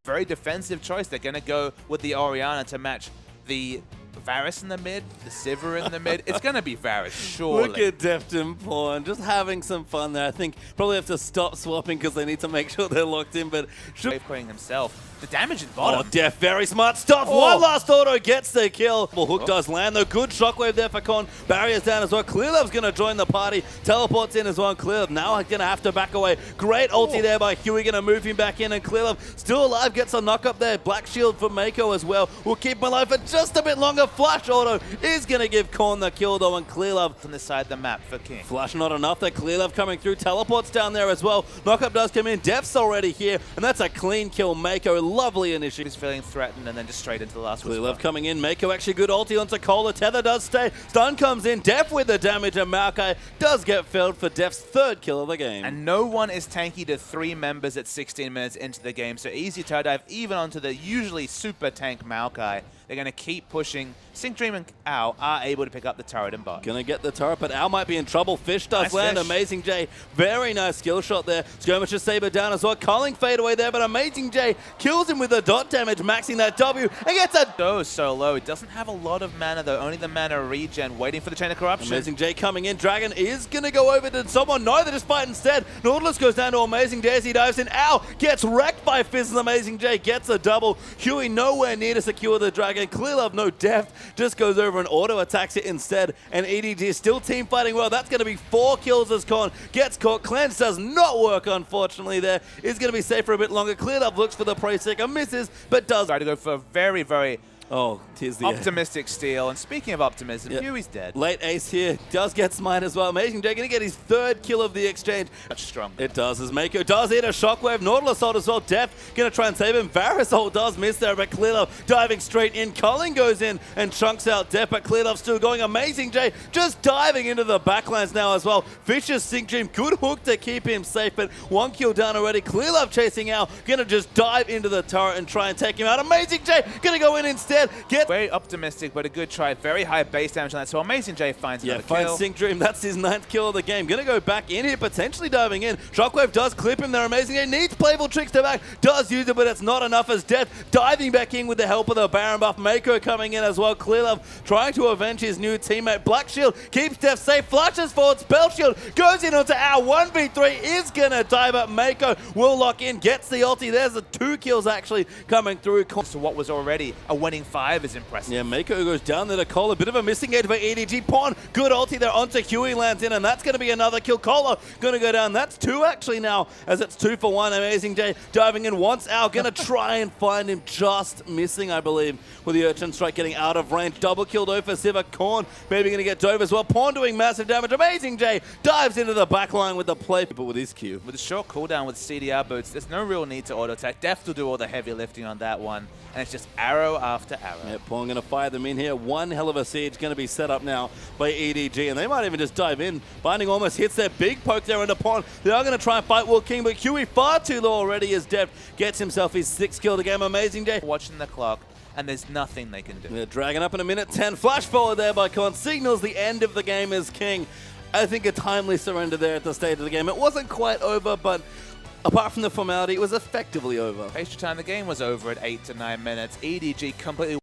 very defensive choice. They're going to go with the Orianna to match the Varus in the mid, the Sivir in the mid. It's going to be Varus, surely. Look at Deft and Pawn, just having some fun there. I think probably have to stop swapping because they need to make sure they're locked in, but Wavecoing himself. The damage is bottom. Oh, Deft, very smart stuff. One last auto gets the kill. Well, Hook does land, though. Good shockwave there for Con. Barriers down as well. Clearlove's going to join the party. Teleports in as well. Clearlove now going to have to back away. Great ulti there by Huey. Going to move him back in, and Clearlove still alive. Gets a knock up there. Black shield for Mako as well. Will keep him alive for just a bit longer. Flash auto is going to give Con the kill, though, and Clearlove on this side of the map for King. Flash not enough there. Clearlove coming through. Teleports down there as well. Knockup does come in. Deft's already here, and that's a clean kill. Mako, lovely initiative. He's feeling threatened and then just straight into the last one. Clearlove coming in. Mako actually good ulti onto Cola. Tether does stay. Stun comes in. Deft with the damage, and Maokai does get felled for Deft's third kill of the game. And no one is tanky to 3 members at 16 minutes into the game, so easy to dive even onto the usually super tank Maokai. They're going to keep pushing. Sync Dream and Ao are able to pick up the turret and bot. Gonna get the turret, but Ao might be in trouble. Fish does land. Fish. Amazing J, very nice skill shot there. Skirmisher Saber down as well. Culling fade away there, but Amazing J kills him with the dot damage, maxing that W, and gets a Goes so low. It doesn't have a lot of mana though, only the mana regen, waiting for the Chain of Corruption. Amazing J coming in. Dragon is gonna go over to someone. No, they just fight instead. Nautilus goes down to Amazing J as he dives in. Ao gets wrecked by Fizz, and Amazing J gets a double. Huey nowhere near to secure the Dragon. Clearlove no Deft, just goes over and auto attacks it instead, and EDG is still team fighting well. That's going to be 4 kills as Con gets caught. Cleanse does not work, unfortunately. There is going to be safe for a bit longer. Cleared up, looks for the Prey Seeker, misses, but does Try to go for a very, very here's the optimistic steal. And speaking of optimism, Huey's dead. Late ace here, does get smite as well. Amazing J going to get his 3rd kill of the exchange. Much stronger. It does, as Mako does hit a shockwave. Nautilus ult as well. Deft going to try and save him. Varus ult does miss there, but Clearlove diving straight in. Culling goes in and chunks out Deft, but Clearlove still going. Amazing J just diving into the backlines now as well. Fisher's Sync Dream, good hook to keep him safe, but 1 kill down already. Clearlove chasing out, going to just dive into the turret and try and take him out. Amazing J going to go in instead. Very optimistic, but a good try. Very high base damage on that. So Amazing J finds another kill. Finds Sync Dream. That's his 9th kill of the game. Gonna go back in here, potentially diving in. Shockwave does clip him there. Amazing J needs playful tricks to back. Does use it, but it's not enough as Death diving back in with the help of the Baron buff. Mako coming in as well. Clearlove trying to avenge his new teammate. Black Shield keeps Death safe. Flashes forward. Spell Shield goes in onto Ao. 1v3 is gonna die, but Mako will lock in. Gets the ulti. There's the 2 kills actually coming through. So what was already a winning 5 is impressive. Yeah, Mako goes down there to Cola. A bit of a missing edge by EDG. Pawn, good ulti there onto Huey, lands in, and that's going to be another kill. Cola going to go down. That's 2 actually now, as it's 2 for 1. Amazing J diving in once out. Going to try and find him, just missing, I believe, with the Urchin Strike getting out of range. Double kill though for Sivir. Korn maybe going to get dove as well. Pawn doing massive damage. Amazing J dives into the back line with the play, but with his Q. With a short cooldown with CDR boots, there's no real need to auto attack. Deft will do all the heavy lifting on that one, and it's just arrow after arrow. Yeah, Pawn going to fire them in here. One hell of a siege going to be set up now by EDG, and they might even just dive in. Binding almost hits their big poke there into Pawn. They are going to try and fight Will King, but Huey far too low already as Deft gets himself his 6th kill of the game. Amazing J watching the clock, and there's nothing they can do. They're dragging up in a minute 10. Flash forward there by Con signals the end of the game as King. I think a timely surrender there at the stage of the game. It wasn't quite over, but apart from the formality, it was effectively over. Extra time, the game was over at 8 to 9 minutes. EDG completely